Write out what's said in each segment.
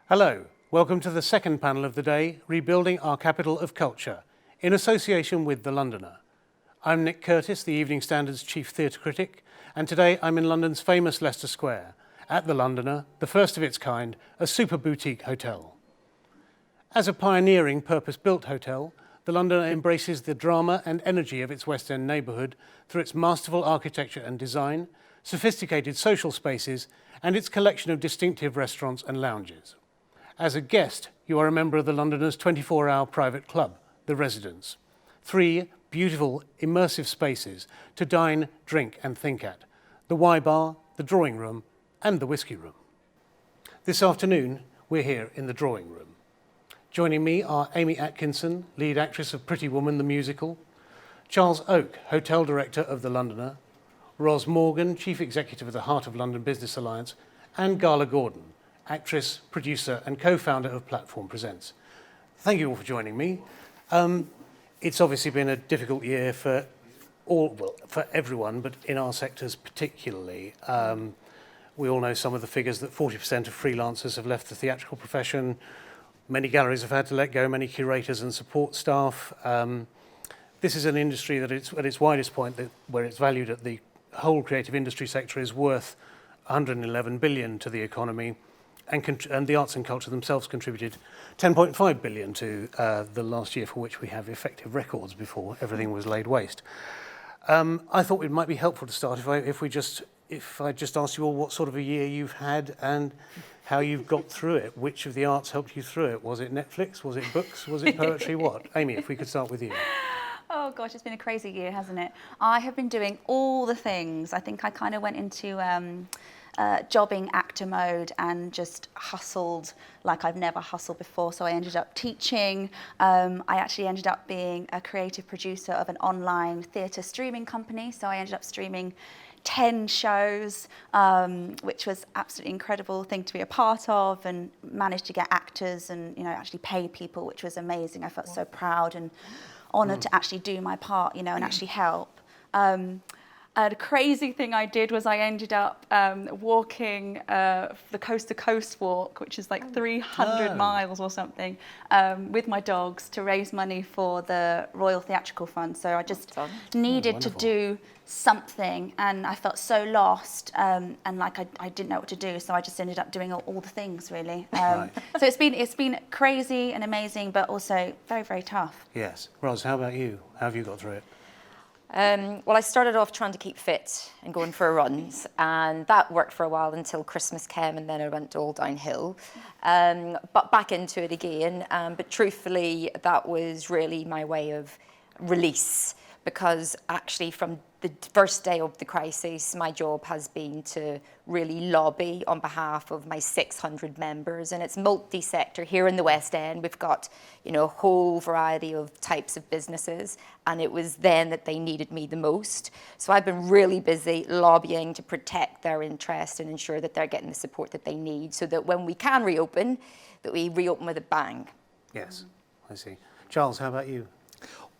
Hello, welcome to the second panel of the day, Rebuilding Our Capital of Culture, in association with The Londoner. I'm Nick Curtis, the Evening Standard's chief theatre critic, and today I'm in London's famous Leicester Square, at The Londoner, the first of its kind, a super boutique hotel. As a pioneering, purpose-built hotel, The Londoner embraces the drama and energy of its West End neighbourhood through its masterful architecture and design, sophisticated social spaces, and its collection of distinctive restaurants and lounges. As a guest, you are a member of The Londoner's 24-hour private club, The Residence. 3 beautiful, immersive spaces to dine, drink and think at. The Y Bar, the drawing room and the whiskey room. This afternoon, we're here in the drawing room. Joining me are Amy Atkinson, lead actress of Pretty Woman the musical, Charles Oak, hotel director of The Londoner, Ros Morgan, chief executive of the Heart of London Business Alliance, and Gala Gordon, actress, producer and co-founder of Platform Presents. Thank you all for joining me. It's obviously been a difficult year for everyone, but in our sectors particularly. We all know some of the figures that 40% of freelancers have left the theatrical profession. Many galleries have had to let go many curators and support staff. This is an industry that at its widest point, where it's valued at the whole creative industry sector is worth 111 billion to the economy. And the arts and culture themselves contributed 10.5 billion to the last year, for which we have effective records before everything was laid waste. I thought it might be helpful to start if I just asked you all what sort of a year you've had and how you've got through it. Which of the arts helped you through it? Was it Netflix? Was it books? Was it poetry? What? Amy, if we could start with you. Oh gosh, it's been a crazy year, hasn't it? I have been doing all the things. I think I kind of went into jobbing actor mode and just hustled like I've never hustled before. So I ended up teaching. I actually ended up being a creative producer of an online theatre streaming company. So I ended up streaming 10 shows, which was absolutely incredible thing to be a part of, and managed to get actors and actually pay people, which was amazing. I felt so proud and honoured to actually do my part, and actually help. The crazy thing I did was I ended up walking the Coast to Coast walk, which is like 300 miles or something, with my dogs to raise money for the Royal Theatrical Fund. So I just needed to do something, and I felt so lost, and like I didn't know what to do. So I just ended up doing all the things, really. So it's been crazy and amazing, but also very, very tough. Yes. Ros, how about you? How have you got through it? Well, I started off trying to keep fit and going for runs, and that worked for a while until Christmas came, and then it went all downhill. But back into it again. But truthfully, that was really my way of release, because actually from the first day of the crisis, my job has been to really lobby on behalf of my 600 members, and it's multi-sector. Here in the West End, we've got a whole variety of types of businesses, and it was then that they needed me the most. So I've been really busy lobbying to protect their interest and ensure that they're getting the support that they need, so that when we can reopen, that we reopen with a bang. Yes, I see. Charles, how about you?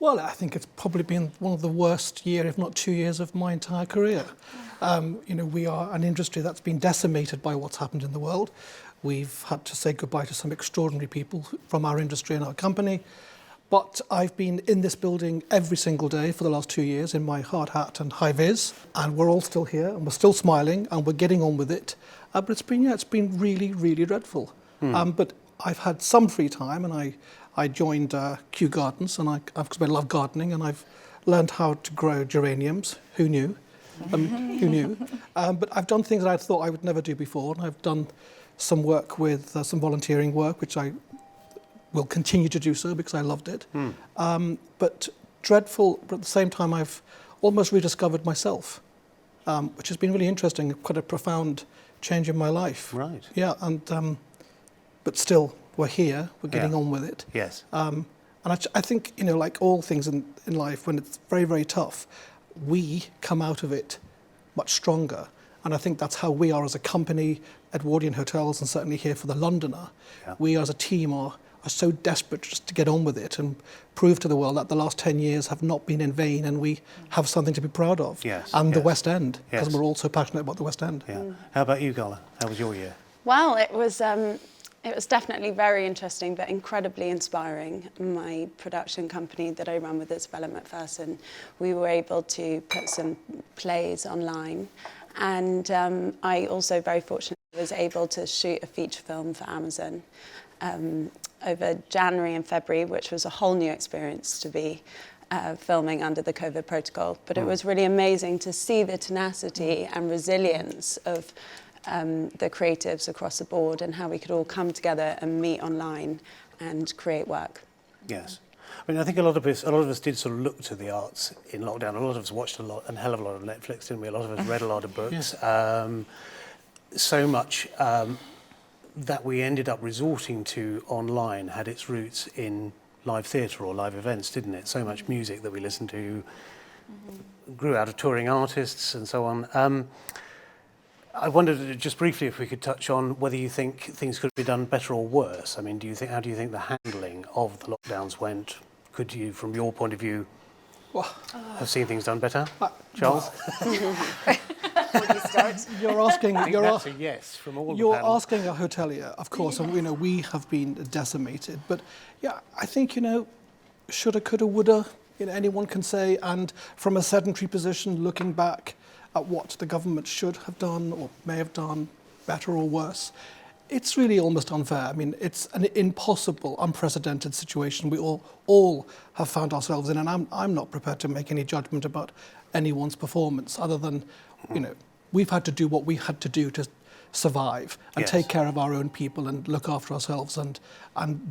Well, I think it's probably been one of the worst year, if not 2 years, of my entire career. We are an industry that's been decimated by what's happened in the world. We've had to say goodbye to some extraordinary people from our industry and our company. But I've been in this building every single day for the last 2 years in my hard hat and high vis, and we're all still here, and we're still smiling, and we're getting on with it. But it's been really, really dreadful. But I've had some free time, and I joined Kew Gardens, and because I love gardening, and I've learned how to grow geraniums. Who knew? Who knew? But I've done things that I thought I would never do before, and I've done some work with some volunteering work, which I will continue to do so because I loved it. But dreadful, but at the same time I've almost rediscovered myself, which has been really interesting, quite a profound change in my life. Right. Yeah, and but still, we're here, we're getting on with it. Yes. And I think, like all things in life, when it's very, very tough, we come out of it much stronger. And I think that's how we are as a company, Edwardian Hotels, and certainly here for The Londoner. Yeah. We as a team are so desperate just to get on with it and prove to the world that the last 10 years have not been in vain, and we have something to be proud of. Yes. And the West End, because Yes. we're all so passionate about the West End. Yeah. How about you, Gala? How was your year? Well, it was It was definitely very interesting, but incredibly inspiring. My production company that I run with is Development First, and we were able to put some plays online. And I also very fortunately was able to shoot a feature film for Amazon over January and February, which was a whole new experience to be filming under the COVID protocol. But it was really amazing to see the tenacity and resilience of the creatives across the board and how we could all come together and meet online and create work. Yes. I mean, I think a lot of us did sort of look to the arts in lockdown. A lot of us watched a hell of a lot of Netflix, didn't we? A lot of us read a lot of books. So much that we ended up resorting to online had its roots in live theatre or live events, didn't it? So much music that we listened to grew out of touring artists and so on. I wondered just briefly if we could touch on whether you think things could be done better or worse. I mean, how do you think the handling of the lockdowns went? Could you, from your point of view, have seen things done better, Charles? Will you start? You're asking. That's a yes from all. You're asking a hotelier, of course, and we have been decimated. But yeah, I think shoulda, coulda, woulda. Anyone can say, and from a sedentary position, looking back at what the government should have done or may have done better or worse, it's really almost unfair. I mean, it's an impossible, unprecedented situation we all have found ourselves in, and I'm not prepared to make any judgment about anyone's performance other than, we've had to do what we had to do to survive and take care of our own people and look after ourselves and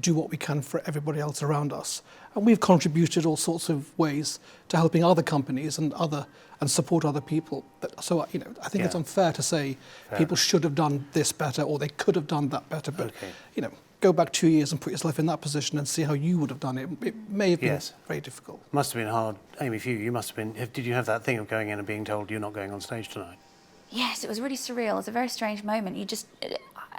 do what we can for everybody else around us. And we've contributed all sorts of ways to helping other companies and support other people. So, I think it's unfair to say people should have done this better or they could have done that better. But, go back 2 years and put yourself in that position and see how you would have done it. It may have been very difficult. Must have been hard. Amy, for you must have been. Did you have that thing of going in and being told you're not going on stage tonight? Yes, it was really surreal. It was a very strange moment.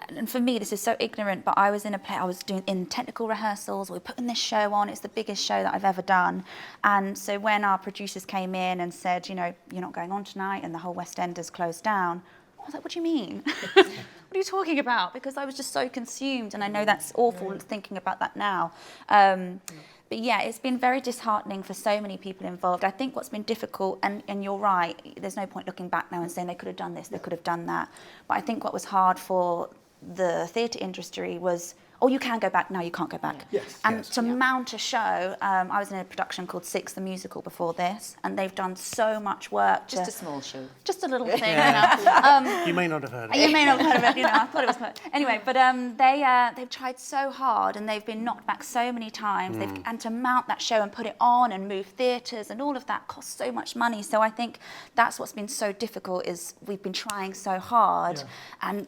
And for me, this is so ignorant, but I was in a play, I was doing in technical rehearsals, we were putting this show on, it's the biggest show that I've ever done. And so when our producers came in and said, you're not going on tonight and the whole West End is closed down, I was like, what do you mean? What are you talking about? Because I was just so consumed, and I know that's awful thinking about that now. But yeah, it's been very disheartening for so many people involved. I think what's been difficult, and you're right, there's no point looking back now and saying they could have done this, they could have done that. But I think what was hard for the theatre industry was, you can go back, now you can't go back. To mount a show, I was in a production called Six, the musical, before this, and they've done so much work. Just a small show. Just a little thing, You may not have heard of it. You may not have heard of it, I thought it was quite... Anyway, but they've tried so hard and they've been knocked back so many times. And to mount that show and put it on and move theatres and all of that costs so much money. So I think that's what's been so difficult, is we've been trying so hard and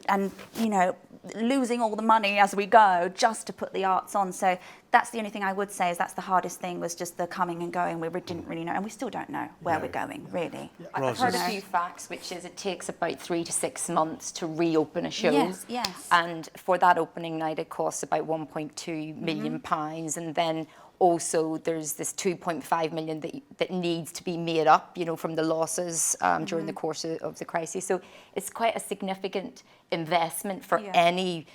losing all the money as we go just to put the arts on. So that's the only thing I would say, is that's the hardest thing, was just the coming and going. We didn't really know, and we still don't know where we're going, really. I've heard a few facts, which is it takes about 3 to 6 months to reopen a show. Yes. And for that opening night, it costs about £1.2 million, and then also there's this 2.5 million that needs to be made up, from the losses during the course of the crisis. So it's quite a significant investment for any,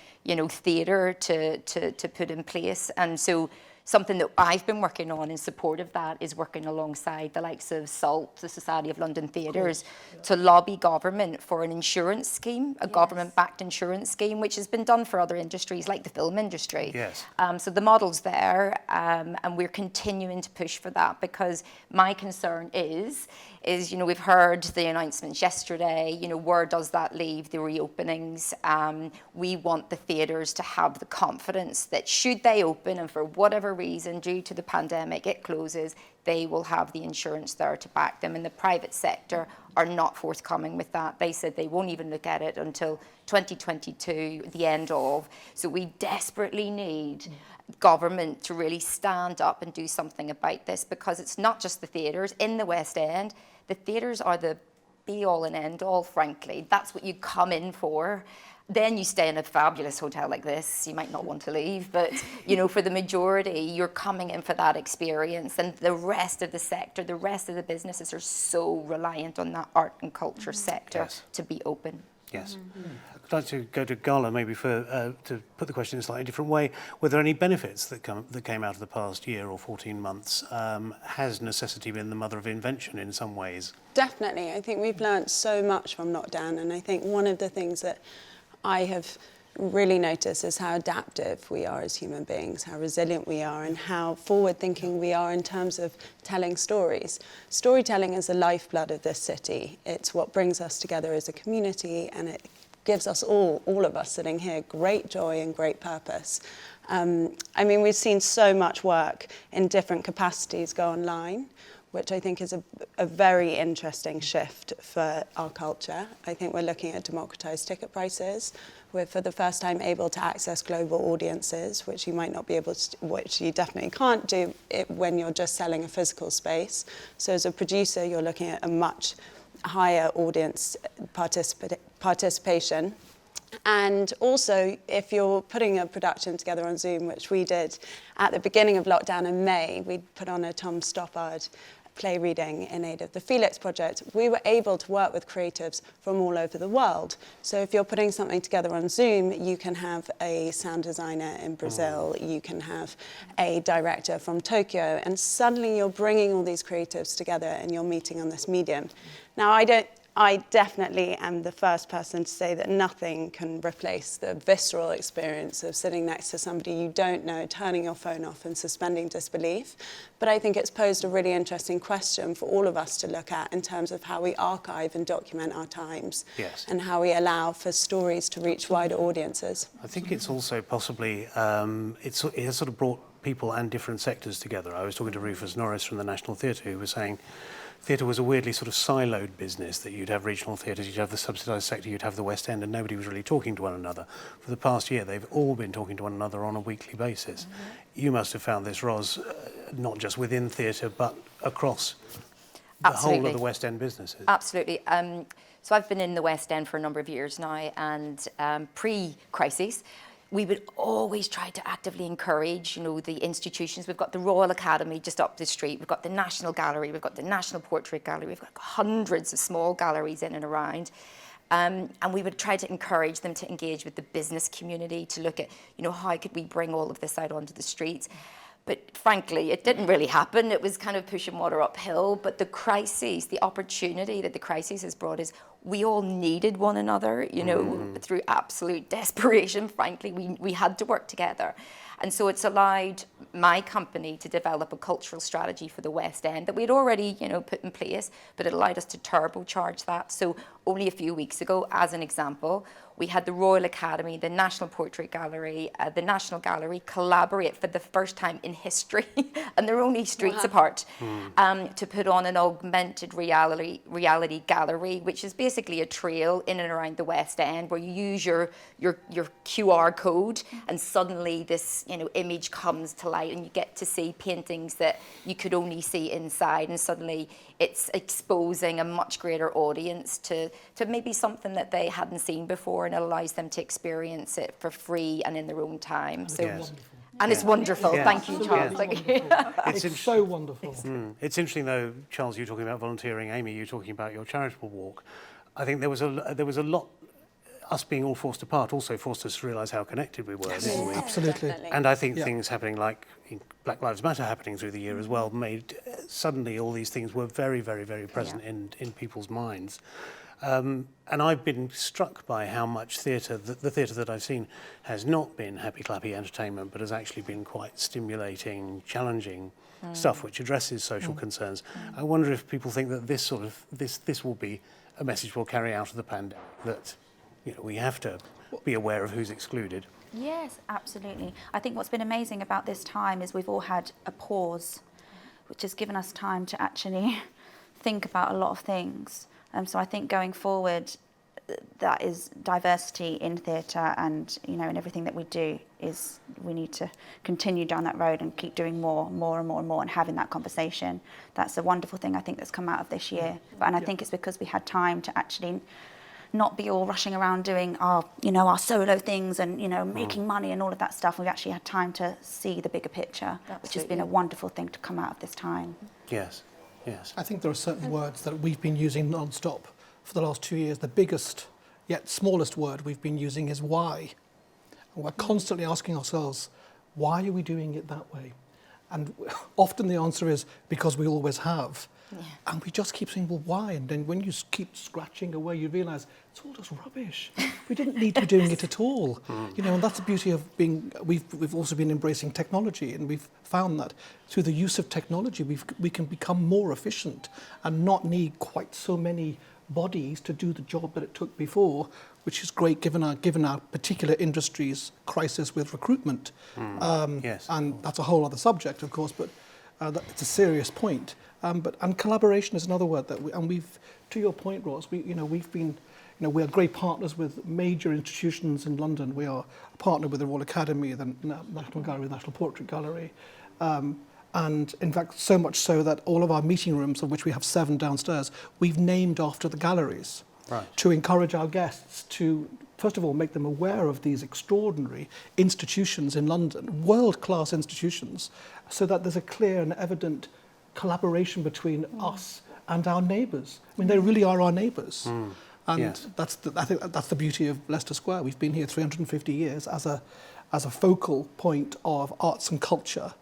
theatre to put in place. And so something that I've been working on in support of that is working alongside the likes of SALT, the Society of London Theatres, to lobby government for an insurance scheme, a government-backed insurance scheme, which has been done for other industries like the film industry. So the model's there, and we're continuing to push for that, because my concern is we've heard the announcements yesterday, where does that leave the reopenings? We want the theatres to have the confidence that should they open and for whatever reason due to the pandemic it closes, they will have the insurance there to back them. And the private sector are not forthcoming with that. They said they won't even look at it until 2022, the end of. So we desperately need government to really stand up and do something about this, because it's not just the theatres in the West End. The theatres are the be-all and end-all, frankly. That's what you come in for. Then you stay in a fabulous hotel like this. You might not want to leave, but for the majority, you're coming in for that experience. And the rest of the sector, the rest of the businesses are so reliant on that art and culture sector to be open. Yes. I'd like to go to Gala maybe for to put the question in a slightly different way. Were there any benefits that came out of the past year or 14 months? Has necessity been the mother of invention in some ways? Definitely. I think we've learnt so much from lockdown, and I think one of the things that I have really noticed is how adaptive we are as human beings, how resilient we are, and how forward-thinking we are in terms of telling stories. Storytelling is the lifeblood of this city. It's what brings us together as a community, and it gives us all of us sitting here, great joy and great purpose. I mean, we've seen so much work in different capacities go online, which I think is a very interesting shift for our culture. I think we're looking at democratized ticket prices. We're for the first time able to access global audiences, which you might not be able to, which you definitely can't do when you're just selling a physical space. So as a producer, you're looking at a much higher audience participation. And also, if you're putting a production together on Zoom, which we did at the beginning of lockdown in May, we put on a Tom Stoppard play reading in aid of the Felix project, we were able to work with creatives from all over the world. So if you're putting something together on Zoom, you can have a sound designer in Brazil, you can have a director from Tokyo, and suddenly you're bringing all these creatives together and you're meeting on this medium. Now, I definitely am the first person to say that nothing can replace the visceral experience of sitting next to somebody you don't know, turning your phone off and suspending disbelief. But I think it's posed a really interesting question for all of us to look at in terms of how we archive and document our times. Yes. And how we allow for stories to reach wider audiences. I think it's also possibly, it has sort of brought people and different sectors together. I was talking to Rufus Norris from the National Theatre, who was saying theatre was a weirdly sort of siloed business, that you'd have regional theatres, you'd have the subsidised sector, you'd have the West End, and nobody was really talking to one another. For the past year, they've all been talking to one another on a weekly basis. Mm-hmm. You must have found this, Ros, not just within theatre, but across the whole of the West End businesses. Absolutely. So I've been in the West End for a number of years now, and pre-crisis, we would always try to actively encourage, the institutions. We've got the Royal Academy just up the street. We've got the National Gallery. We've got the National Portrait Gallery. We've got hundreds of small galleries in and around. And we would try to encourage them to engage with the business community, to look at, how could we bring all of this out onto the streets. But frankly, it didn't really happen. It was kind of pushing water uphill. But the crisis, the opportunity that the crisis has brought is we all needed one another, through absolute desperation. Frankly, we had to work together. And so it's allowed my company to develop a cultural strategy for the West End that we'd already, put in place, but it allowed us to turbocharge that. So only a few weeks ago, as an example, we had the Royal Academy, the National Portrait Gallery, the National Gallery collaborate for the first time in history, and they're only streets apart, to put on an augmented reality gallery, which is basically a trail in and around the West End where you use your QR code, and suddenly this image comes to light, and you get to see paintings that you could only see inside, and suddenly it's exposing a much greater audience to maybe something that they hadn't seen before, and it allows them to experience it for free and in their own time. So, yes. And it's wonderful. Yes. Thank you, Charles. Yes. It's so wonderful. It's interesting, though, Charles, you talking about volunteering, Amy, you talking about your charitable walk. I think there was a lot. Us being all forced apart also forced us to realise how connected we were, didn't we? Absolutely. Definitely. And I think things happening like Black Lives Matter happening through the year as well made suddenly all these things were very, very, very present in people's minds. And I've been struck by how much theatre, the theatre that I've seen, has not been happy clappy entertainment, but has actually been quite stimulating, challenging stuff which addresses social concerns. I wonder if people think that this will be a message we'll carry out of the pandemic, that we have to be aware of who's excluded. Yes, absolutely. I think what's been amazing about this time is we've all had a pause, which has given us time to actually think about a lot of things. So I think going forward, that is diversity in theatre, and in everything that we do is we need to continue down that road and keep doing more and having that conversation. That's a wonderful thing I think that's come out of this year. And I think it's because we had time to actually not be all rushing around doing our solo things and making money and all of that stuff. We've actually had time to see the bigger picture, which has been a wonderful thing to come out of this time. Yes, yes. I think there are certain words that we've been using non-stop for the last 2 years. The biggest yet smallest word we've been using is why. And we're constantly asking ourselves, why are we doing it that way? And often the answer is because we always have. Yeah. And we just keep saying, well, why? And then when you keep scratching away, you realise it's all just rubbish. We didn't need to be doing it at all. You know, and that's the beauty of being, we've also been embracing technology, and we've found that through the use of technology, we can become more efficient and not need quite so many bodies to do the job that it took before, which is great given our particular industry's crisis with recruitment. Yes. And that's a whole other subject, of course, but it's a serious point. And collaboration is another word that we've, to your point, Ross, we've been, we are great partners with major institutions in London. We are a partner with the Royal Academy, the National Gallery, the National Portrait Gallery. And in fact, so much so that all of our meeting rooms, of which we have 7 downstairs, we've named after the galleries. Right. To encourage our guests to, first of all, make them aware of these extraordinary institutions in London, world-class institutions, so that there's a clear and evident collaboration between us and our neighbours. I mean, they really are our neighbours. And yes. I think that's the beauty of Leicester Square. We've been here 350 years as a focal point of arts and culture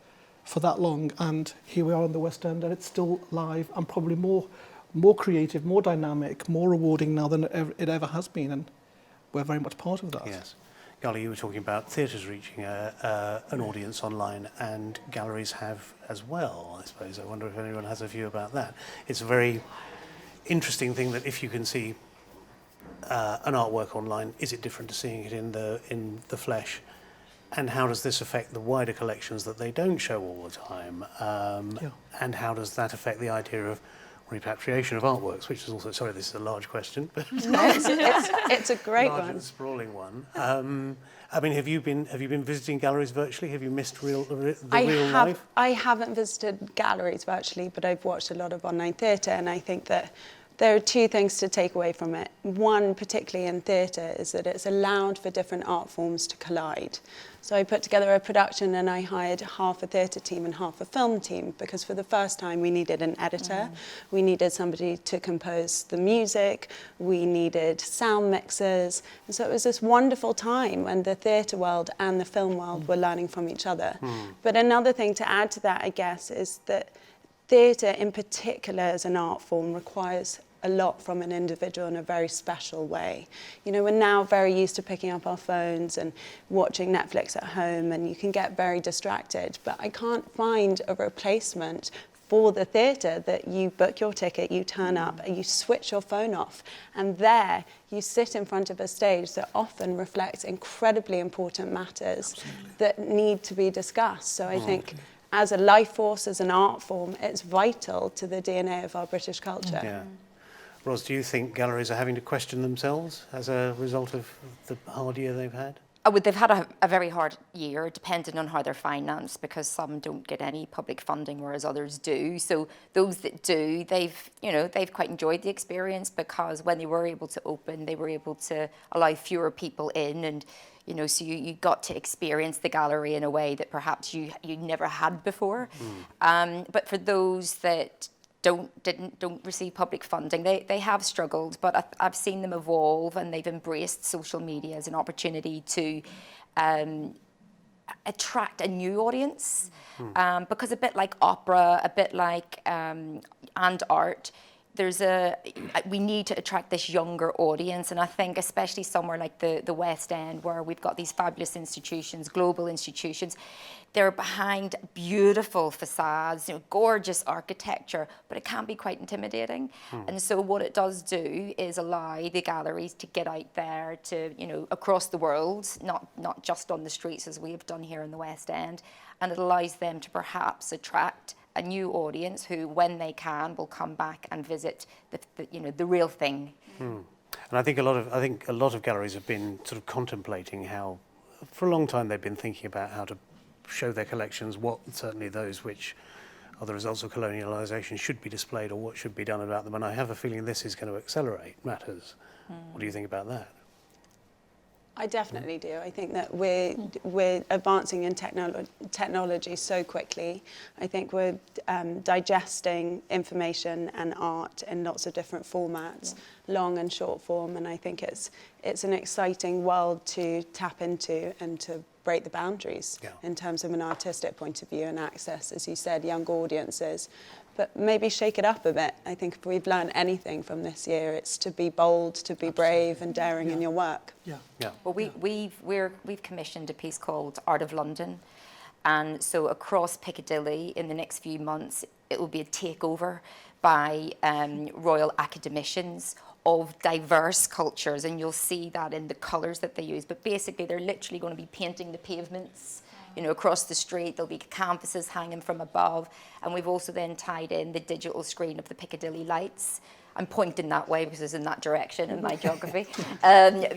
for that long, and here we are in the West End, and it's still live and probably more creative, more dynamic, more rewarding now than it ever has been, and we're very much part of that. Yes. Gully, you were talking about theatres reaching an audience online, and galleries have as well, I suppose. I wonder if anyone has a view about that. It's a very interesting thing that if you can see an artwork online, is it different to seeing it in the flesh? And how does this affect the wider collections that they don't show all the time? And how does that affect the idea of repatriation of artworks, which is also, sorry, this is a large question, but it's a great large one. And sprawling one. I mean, have you been visiting galleries virtually? Have you missed real life? I haven't visited galleries virtually, but I've watched a lot of online theatre, and I think that there are 2 things to take away from it. One, particularly in theatre, is that it's allowed for different art forms to collide. So I put together a production and I hired half a theatre team and half a film team, because for the first time we needed an editor, we needed somebody to compose the music, we needed sound mixers. And so it was this wonderful time when the theatre world and the film world were learning from each other. But another thing to add to that, I guess, is that theatre in particular as an art form requires a lot from an individual in a very special way. You know, we're now very used to picking up our phones and watching Netflix at home, and you can get very distracted, but I can't find a replacement for the theatre that you book your ticket, you turn up, and you switch your phone off, and there you sit in front of a stage that often reflects incredibly important matters that need to be discussed. So I think as a life force, as an art form, it's vital to the DNA of our British culture. Yeah. Ros, do you think galleries are having to question themselves as a result of the hard year they've had? They've had a very hard year, depending on how they're financed, because some don't get any public funding, whereas others do. So those that do, they've quite enjoyed the experience, because when they were able to open, they were able to allow fewer people in, and so you got to experience the gallery in a way that perhaps you never had before. But for those that don't receive public funding, they have struggled, but I've seen them evolve, and they've embraced social media as an opportunity to attract a new audience, because a bit like opera, a bit like and art, we need to attract this younger audience, and I think especially somewhere like the West End, where we've got these fabulous institutions, global institutions, they're behind beautiful facades, gorgeous architecture, but it can be quite intimidating. And so what it does do is allow the galleries to get out there to, across the world, not just on the streets as we have done here in the West End, and it allows them to perhaps attract a new audience who, when they can, will come back and visit the real thing. And I think a lot of galleries have been sort of contemplating how, for a long time, they've been thinking about how to show their collections, what certainly those which are the results of colonialisation should be displayed, or what should be done about them. And I have a feeling this is going to accelerate matters. What do you think about that? I definitely do. I think that we're advancing in technology so quickly. I think we're digesting information and art in lots of different formats, long and short form, and I think it's an exciting world to tap into and to break the boundaries in terms of an artistic point of view and access, as you said, young audiences. But maybe shake it up a bit. I think if we've learned anything from this year, it's to be bold, to be brave and daring in your work. Well, we've commissioned a piece called Art of London, and so across Piccadilly in the next few months, it will be a takeover by Royal Academicians of diverse cultures, and you'll see that in the colours that they use. But basically, they're literally going to be painting the pavements. You know, across the street, there'll be canvases hanging from above. And we've also then tied in the digital screen of the Piccadilly lights. I'm pointing that way because it's in that direction in my geography.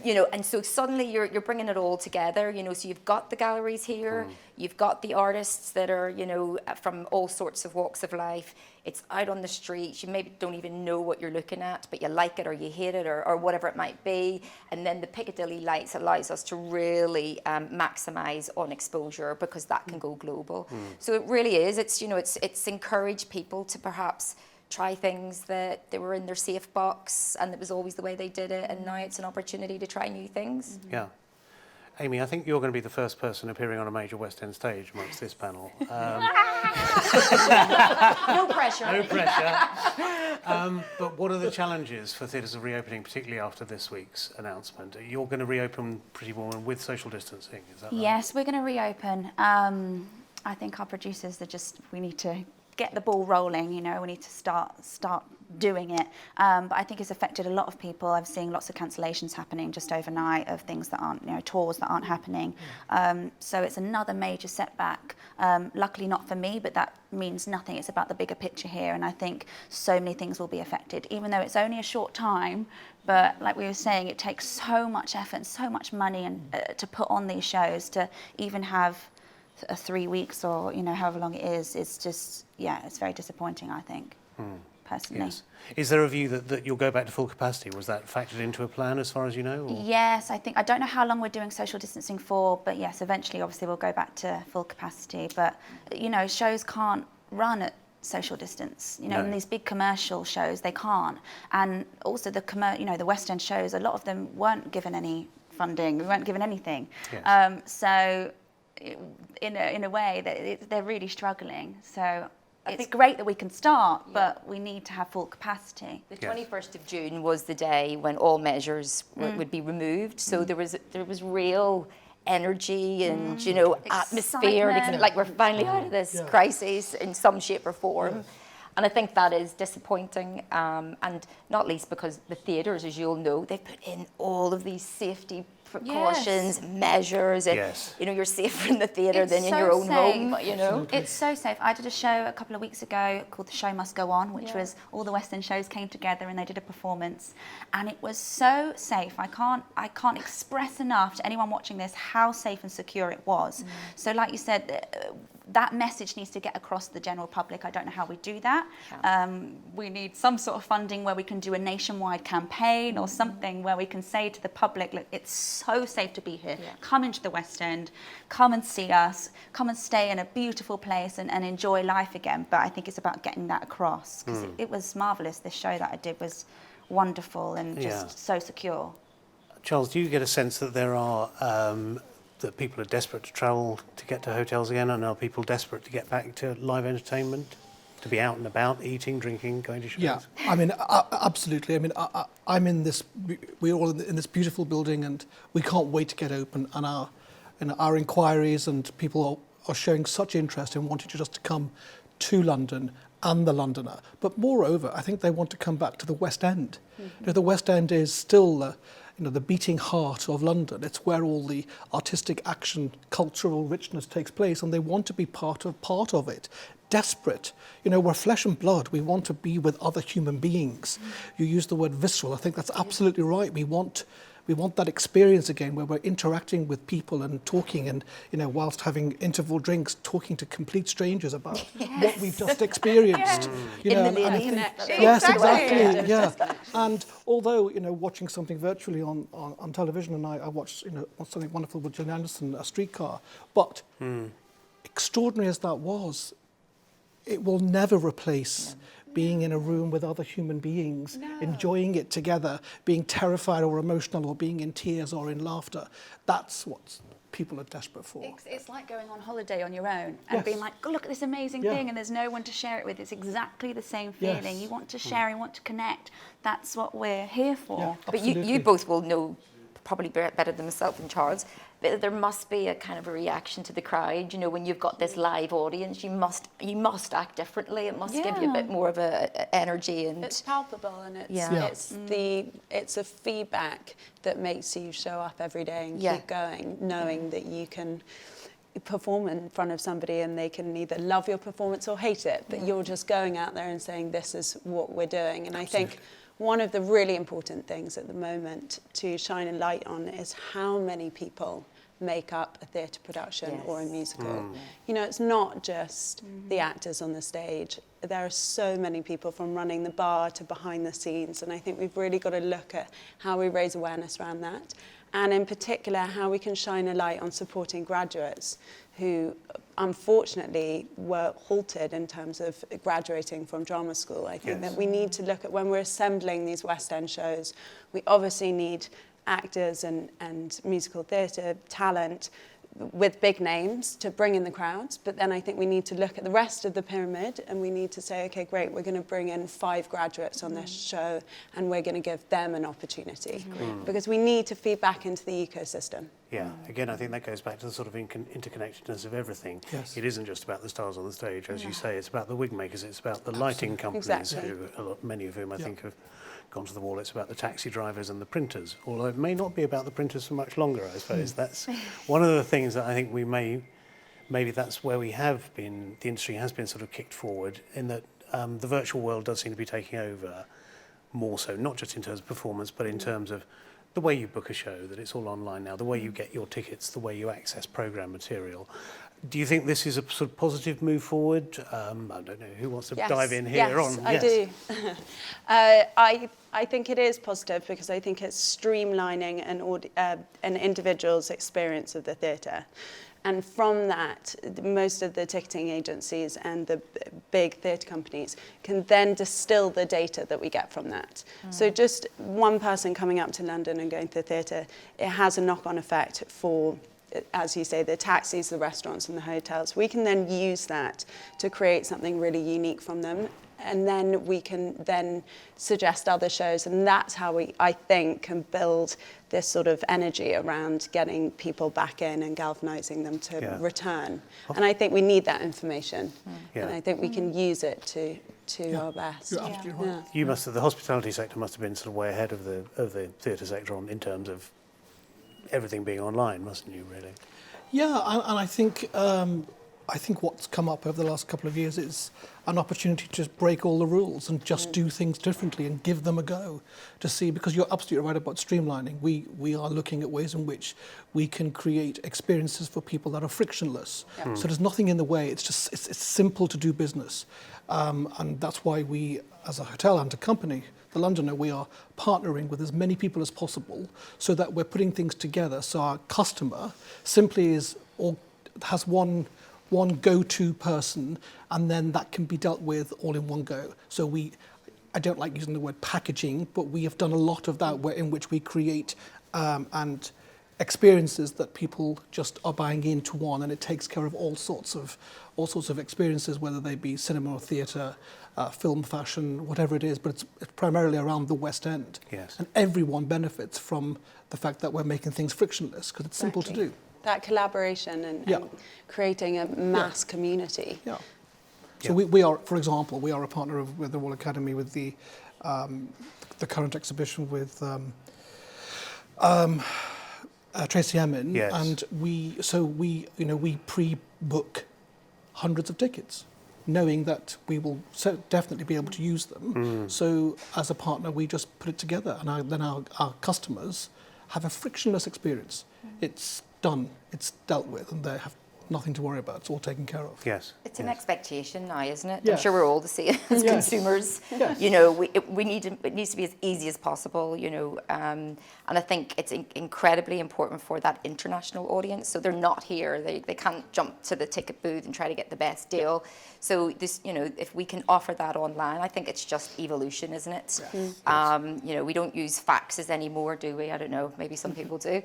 You know, and so suddenly you're bringing it all together, you know, so you've got the galleries here, you've got the artists that are, you know, from all sorts of walks of life. It's out on the streets, you maybe don't even know what you're looking at, but you like it or you hate it or whatever it might be. And then the Piccadilly lights allows us to really maximise on exposure because that can go global. So it really is, it's, you know, it's encouraged people to perhaps try things that they were in their safe box and it was always the way they did it, and now it's an opportunity to try new things. Yeah. Amy, I think you're going to be the first person appearing on a major West End stage amongst this panel. No pressure. No pressure. But what are the challenges for theatres of reopening, particularly after this week's announcement? You're going to reopen Pretty Woman with social distancing, is that right? Yes, we're going to reopen. I think our producers we need to get the ball rolling, you know, we need to start doing it. But I think it's affected a lot of people. I've seen lots of cancellations happening just overnight of things that aren't, you know, tours that aren't happening. So it's another major setback. Luckily not for me, but that means nothing. It's about the bigger picture here. And I think so many things will be affected, even though it's only a short time. But like we were saying, it takes so much effort and so much money and to put on these shows, to even have 3 weeks or, you know, however long it is. It's just, yeah, it's very disappointing, I think, personally. Yes. Is there a view that you'll go back to full capacity? Was that factored into a plan as far as you know? Or? Yes, I don't know how long we're doing social distancing for, but yes, eventually obviously we'll go back to full capacity. But, you know, shows can't run at social distance, you know, in these big commercial shows, they can't. And also the West End shows, a lot of them weren't given any funding, we weren't given anything. Yes. So in a way they're really struggling. So it's great that we can start, but we need to have full capacity. The 21st of June was the day when all measures would be removed. So there was real energy and, you know, atmosphere. Like we're finally out of this crisis in some shape or form. And I think that is disappointing, and not least because the theatres, as you'll know, they've put in all of these safety precautions, measures, and you know, you're safer in the theatre than in your own home, you know. It's so safe. I did a show a couple of weeks ago called The Show Must Go On, which was all the West End shows came together and they did a performance, and it was so safe. I can't express enough to anyone watching this how safe and secure it was. So like you said, that message needs to get across to the general public. I don't know how we do that. We need some sort of funding where we can do a nationwide campaign or something where we can say to the public, look, it's so safe to be here. Come into the West End, come and see us, come and stay in a beautiful place and enjoy life again. But I think it's about getting that across, because it was marvellous. This show that I did was wonderful and just so secure. Charles, do you get a sense that there are that people are desperate to travel to get to hotels again, and are people desperate to get back to live entertainment, to be out and about, eating, drinking, going to shows? Yeah, I mean, absolutely. I mean, I'm in this, we're all in this beautiful building and we can't wait to get open, and our inquiries and people are showing such interest in wanting to just come to London and the Londoner. But moreover, I think they want to come back to the West End. You know, the West End is still the beating heart of London. It's where all the artistic action, cultural richness takes place, and they want to be part of it. Desperate. You know, we're flesh and blood. We want to be with other human beings. You use the word visceral. I think that's absolutely right. We want We want that experience again where we're interacting with people and talking and, whilst having interval drinks, talking to complete strangers about what we've just experienced. In the and I living think- Yes, exactly. Yeah. And although, watching something virtually on television, and I watched, something wonderful with Gillian Anderson, A Streetcar, but extraordinary as that was, it will never replace being in a room with other human beings, enjoying it together, being terrified or emotional or being in tears or in laughter. That's what people are desperate for. It's like going on holiday on your own and being like, oh, look at this amazing thing, and there's no one to share it with. It's exactly the same feeling. Yes. You want to share, you want to connect. That's what we're here for. Yeah, But you both will know probably better than myself and Charles, but there must be a kind of a reaction to the crowd. When you've got this live audience, you must act differently. It must give you a bit more of a energy, and it's palpable, and it's a feedback that makes you show up every day and keep going, knowing that you can perform in front of somebody and they can either love your performance or hate it, but you're just going out there and saying, this is what we're doing. And I think one of the really important things at the moment to shine a light on is how many people make up a theatre production or a musical. It's not just the actors on the stage. There are so many people, from running the bar to behind the scenes, and I think we've really got to look at how we raise awareness around that, and in particular how we can shine a light on supporting graduates who unfortunately were halted in terms of graduating from drama school. I think that we need to look at, when we're assembling these West End shows, we obviously need actors and musical theatre talent with big names to bring in the crowds, but then I think we need to look at the rest of the pyramid and we need to say, okay, great, we're going to bring in 5 graduates on this show and we're going to give them an opportunity, because we need to feed back into the ecosystem. Yeah, again, I think that goes back to the sort of interconnectedness of everything. Yes. It isn't just about the stars on the stage, as you say, it's about the wig makers, it's about the lighting companies, many of whom I think have gone to the wall. It's about the taxi drivers and the printers, although it may not be about the printers for much longer, I suppose. That's one of the things that I think maybe that's where we have been, the industry has been sort of kicked forward, in that the virtual world does seem to be taking over more so, not just in terms of performance, but in terms of the way you book a show, that it's all online now, the way you get your tickets, the way you access programme material. Do you think this is a sort of positive move forward? I don't know, who wants to dive in here? Yes, I do. I think it is positive, because I think it's streamlining an individual's experience of the theatre. And from that, most of the ticketing agencies and the big theatre companies can then distill the data that we get from that. So just one person coming up to London and going to the theatre, it has a knock-on effect for, as you say, the taxis, the restaurants and the hotels. We can then use that to create something really unique from them. And then we can then suggest other shows. And that's how we, I think, can build this sort of energy around getting people back in and galvanizing them to return. And I think we need that information. And I think we can use it to our best. You're absolutely right. You must have, the hospitality sector must have been sort of way ahead of the theatre sector in terms of everything being online, mustn't you, really? Yeah, and I think what's come up over the last couple of years is an opportunity to just break all the rules and just do things differently and give them a go to see, because you're absolutely right about streamlining. We are looking at ways in which we can create experiences for people that are frictionless. So there's nothing in the way. It's just it's simple to do business, and that's why we, as a hotel and a company, The Londoner, we are partnering with as many people as possible so that we're putting things together so our customer simply has one go-to person, and then that can be dealt with all in one go. So I don't like using the word packaging, but we have done a lot of that in which we create and experiences that people just are buying into one, and it takes care of all sorts of experiences, whether they be cinema or theatre, film, fashion, whatever it is, but it's primarily around the West End. Yes. And everyone benefits from the fact that we're making things frictionless, because it's simple to do. That collaboration and creating a mass community. Yeah. So we are, for example, we are a partner with the Royal Academy with the current exhibition with Tracy Emin, and we pre-book hundreds of tickets, knowing that we will definitely be able to use them. So as a partner, we just put it together, and then our customers have a frictionless experience. It's done, it's dealt with, and they have nothing to worry about. It's all taken care of. Yes. It's an expectation now, isn't it? I'm Yes. sure we're all the same as Yes. consumers. Yes. You know, it needs to be as easy as possible, you know, and I think it's incredibly important for that international audience. So they're not here, they can't jump to the ticket booth and try to get the best deal. So this, you know, if we can offer that online, I think it's just evolution, isn't it? You know, we don't use faxes anymore, do we? I don't know, maybe some people do.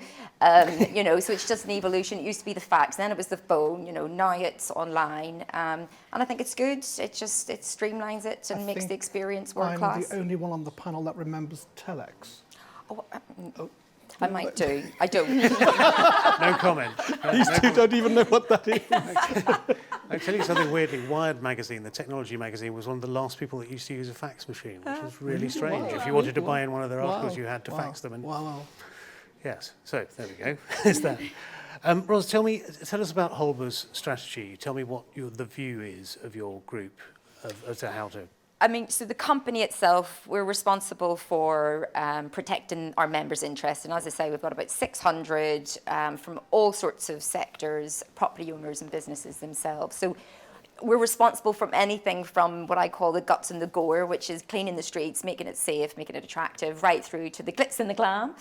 You know, so it's just an evolution. It used to be the fax, then it was the phone, you know, now it's online. And I think it's good. It streamlines it and makes the experience world class. I'm the only one on the panel that remembers telex. I might do. I don't. No comment. These two don't even know what that is. I'll tell you something weirdly. Wired magazine, the technology magazine, was one of the last people that used to use a fax machine, which was really strange. Wow. If you wanted to buy in one of their articles, Wow. you had to fax them. And Wow. yes, so there we go. There's that. Ros, tell us about Holber's strategy. Tell me what the view is of your group as to how to. I mean, so the company itself, we're responsible for protecting our members' interests. And as I say, we've got about 600 from all sorts of sectors, property owners and businesses themselves. So we're responsible from anything from what I call the guts and the gore, which is cleaning the streets, making it safe, making it attractive, right through to the glitz and the glam,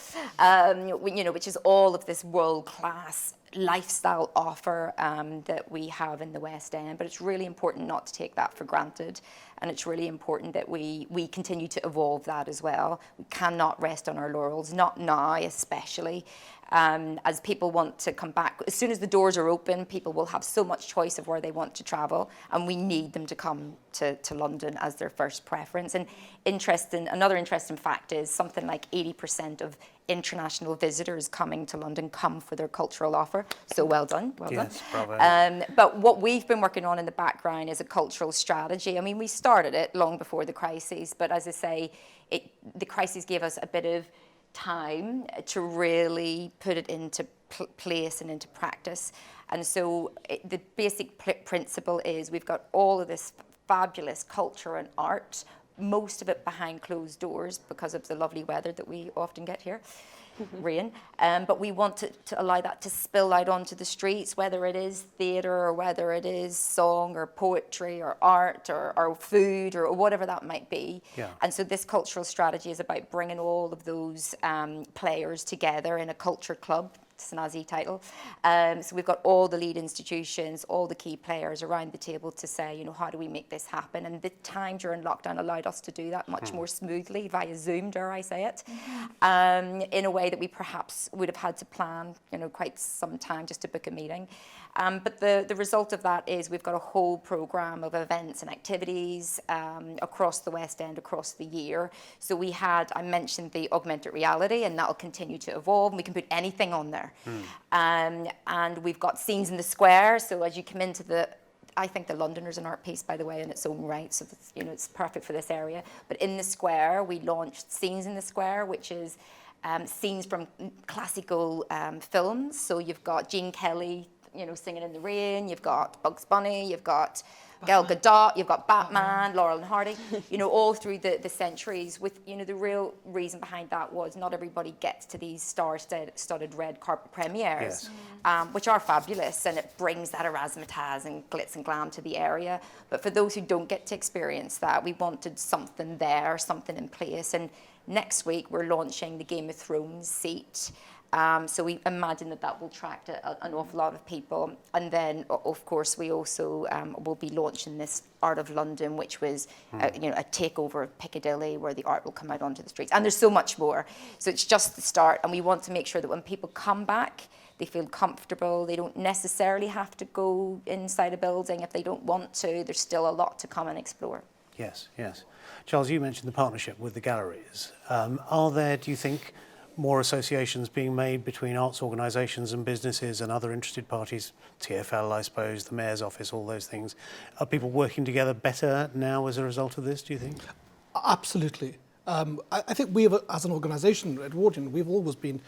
you know, which is all of this world-class lifestyle offer that we have in the West End. But it's really important not to take that for granted. And it's really important that we continue to evolve that as well. We cannot rest on our laurels, not now especially. As people want to come back, as soon as the doors are open, people will have so much choice of where they want to travel, and we need them to come to London as their first preference. And another interesting fact is something like 80% of international visitors coming to London come for their cultural offer. So well done, well done. Yes, bravo. But what we've been working on in the background is a cultural strategy. I mean, we started it long before the crisis, but as I say, the crisis gave us a bit of time to really put it into place and into practice. And so the basic principle is we've got all of this fabulous culture and art, most of it behind closed doors because of the lovely weather that we often get here, rain. But we want to allow that to spill out onto the streets, whether it is theatre or whether it is song or poetry or art or food or whatever that might be. Yeah. And so this cultural strategy is about bringing all of those players together in a culture club. Snazzy title. So we've got all the lead institutions, all the key players around the table to say, you know, how do we make this happen? And the time during lockdown allowed us to do that much more smoothly via Zoom, dare I say it, in a way that we perhaps would have had to plan, you know, quite some time just to book a meeting. But the result of that is we've got a whole programme of events and activities across the West End, across the year. So I mentioned the augmented reality, and that'll continue to evolve. And we can put anything on there. And we've got scenes in the square. So as you come into I think the Londoner's an art piece, by the way, in its own right. So that's, you know, it's perfect for this area. But in the square, we launched Scenes in the Square, which is scenes from classical films. So you've got Gene Kelly, you know, Singing in the Rain, you've got Bugs Bunny, you've got Gal Gadot, you've got Batman, Laurel and Hardy, you know, all through the centuries with, you know, the real reason behind that was not everybody gets to these star-studded red carpet premieres, which are fabulous, and it brings that razzmatazz and glitz and glam to the area. But for those who don't get to experience that, we wanted something there, something in place. And next week, we're launching the Game of Thrones seat. So we imagine that will attract an awful lot of people. And then, of course, we also will be launching this Art of London, which was you know, a takeover of Piccadilly, where the art will come out onto the streets. And there's so much more. So it's just the start. And we want to make sure that when people come back, they feel comfortable. They don't necessarily have to go inside a building if they don't want to. There's still a lot to come and explore. Yes, yes. Charles, you mentioned the partnership with the galleries. Are there, do you think, more associations being made between arts organisations and businesses and other interested parties, TfL, I suppose, the Mayor's Office, all those things? Are people working together better now as a result of this, do you think? Absolutely. I think we, as an organisation, Edwardian, we've always been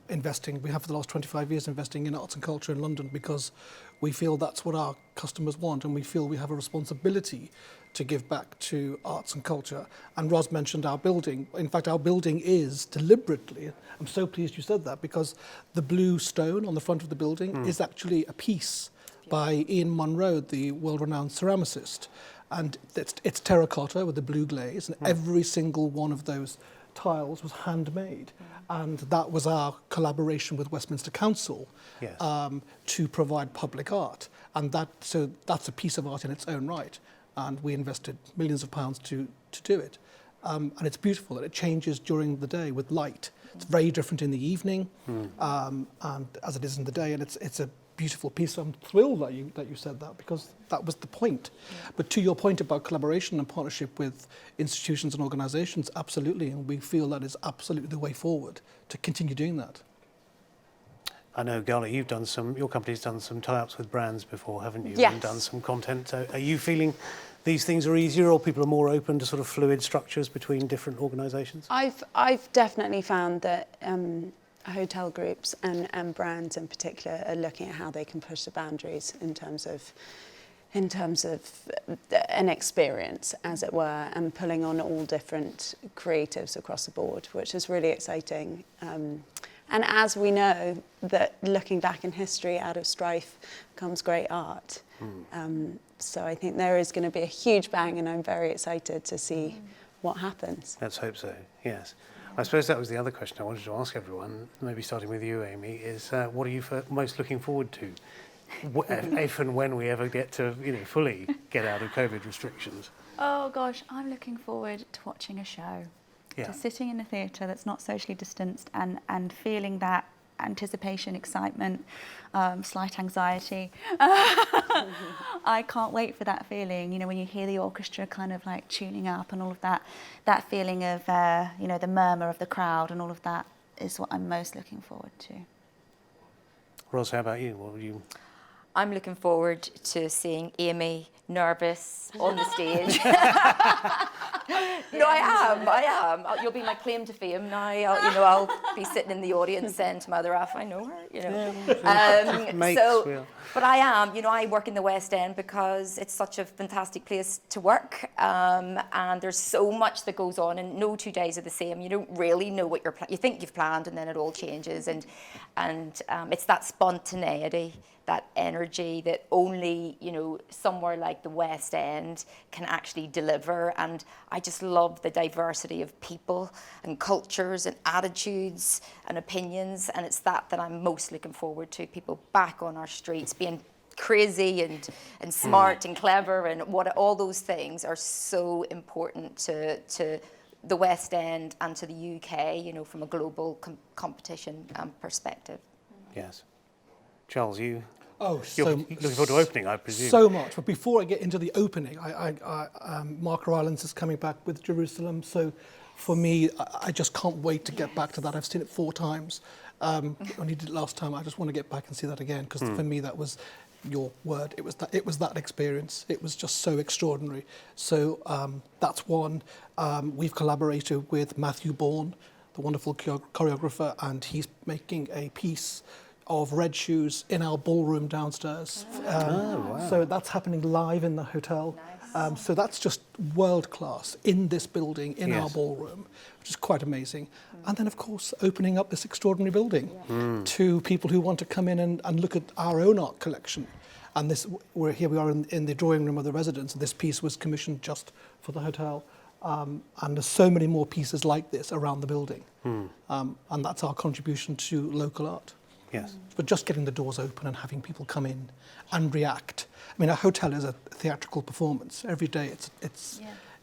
investing. We have for the last 25 years investing in arts and culture in London because we feel that's what our customers want, and we feel we have a responsibility to give back to arts and culture. And Ros mentioned our building. In fact, our building is deliberately, I'm so pleased you said that, because the blue stone on the front of the building is actually a piece by Ian Munro, the world-renowned ceramicist. And it's terracotta with the blue glaze, and every single one of those tiles was handmade. And that was our collaboration with Westminster Council to provide public art. And so that's a piece of art in its own right. And we invested millions of pounds to do it. And it's beautiful, and it changes during the day with light. It's very different in the evening, and as it is in the day, and it's a beautiful piece. I'm thrilled that you said that, because that was the point. But to your point about collaboration and partnership with institutions and organisations, absolutely, and we feel that is absolutely the way forward to continue doing that. I know, Gala, your company's done some tie-ups with brands before, haven't you? Yes. And done some content. So are you feeling these things are easier, or people are more open to sort of fluid structures between different organisations? I've definitely found that hotel groups and brands in particular are looking at how they can push the boundaries in terms of an experience, as it were, and pulling on all different creatives across the board, which is really exciting. And as we know, that looking back in history, out of strife comes great art. So I think there is going to be a huge bang, and I'm very excited to see what happens. Let's hope so, yes. I suppose that was the other question I wanted to ask everyone, maybe starting with you, Amy, is what are you most looking forward to, if and when we ever get to fully get out of COVID restrictions? Oh gosh, I'm looking forward to watching a show. To sitting in a theatre that's not socially distanced and feeling that anticipation, excitement, slight anxiety. I can't wait for that feeling, when you hear the orchestra kind of like tuning up and all of that feeling of, the murmur of the crowd and all of that is what I'm most looking forward to. Ros, how about you? What would you... I'm looking forward to seeing Amy nervous on the stage. No, I am. You'll be my claim to fame now. I'll be sitting in the audience saying to my other half, I know her, But I am, I work in the West End because it's such a fantastic place to work, and there's so much that goes on, and no 2 days are the same. You don't really know what you think you've planned, and then it all changes, and it's that spontaneity, that energy that only, somewhere like the West End can actually deliver. And I just love the diversity of people and cultures and attitudes and opinions. And it's that I'm most looking forward to, people back on our streets being crazy and smart and clever, and all those things are so important to the West End and to the UK, from a global competition perspective. Yes. Charles, you're looking forward to opening, I presume. So much. But before I get into the opening, Marker Islands is coming back with Jerusalem. So for me, I just can't wait to get back to that. I've seen it 4 times. Only did it last time. I just want to get back and see that again, because for me, that was your word. It was that experience. It was just so extraordinary. So that's one. We've collaborated with Matthew Bourne, the wonderful choreographer, and he's making a piece of Red Shoes in our ballroom downstairs. Wow. So that's happening live in the hotel. Nice. So that's just world class in this building, in our ballroom, which is quite amazing. And then, of course, opening up this extraordinary building to people who want to come in and look at our own art collection. And we are in the drawing room of the residence. This piece was commissioned just for the hotel. And there's so many more pieces like this around the building. And that's our contribution to local art. Yes. But just getting the doors open and having people come in and react. I mean, a hotel is a theatrical performance. Every day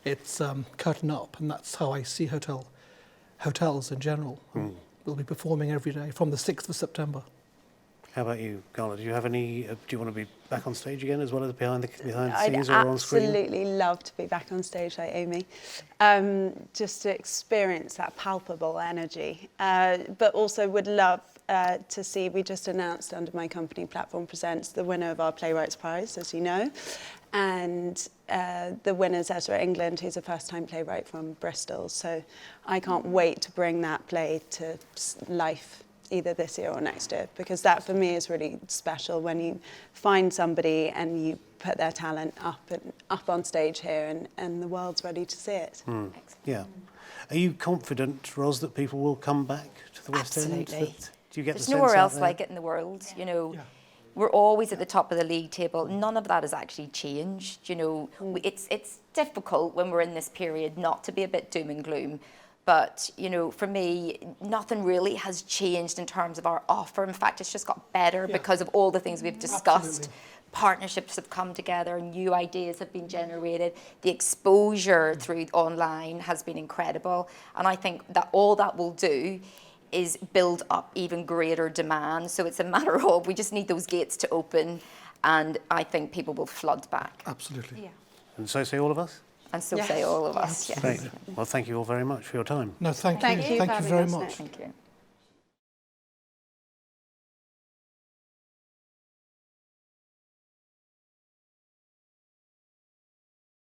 it's curtain up, and that's how I see hotels in general. We'll be performing every day from the 6th of September. How about you, Carla? Do you have any? Do you want to be back on stage again as well as behind the I'd scenes or on screen? absolutely love to be back on stage like Amy, just to experience that palpable energy. But also would love to see, we just announced under my company, Platform Presents, the winner of our Playwrights Prize, as you know. And the winner's Ezra England, who's a first-time playwright from Bristol. So I can't wait to bring that play to life either this year or next year, because that for me is really special when you find somebody and you put their talent up on stage here and the world's ready to see it. Yeah. Are you confident, Ros, that people will come back to the West End? Absolutely. Do you get There's the sense nowhere out else there? like it in the world, you know. We're always at the top of the league table. None of that has actually changed, you know. It's difficult when we're in this period not to be a bit doom and gloom. But, you know, for me, nothing really has changed in terms of our offer. In fact, it's just got better because of all the things we've discussed. Absolutely. Partnerships have come together, new ideas have been generated. The exposure through online has been incredible. And I think that all that will do is build up even greater demand. So it's a matter of, we just need those gates to open, and I think people will flood back. Absolutely. Yeah. And so say all of us? And so say all of us, yes. Great. Well, thank you all very much for your time. No, thank you. Thank you for Thank you having very us, much. Nick. Thank you.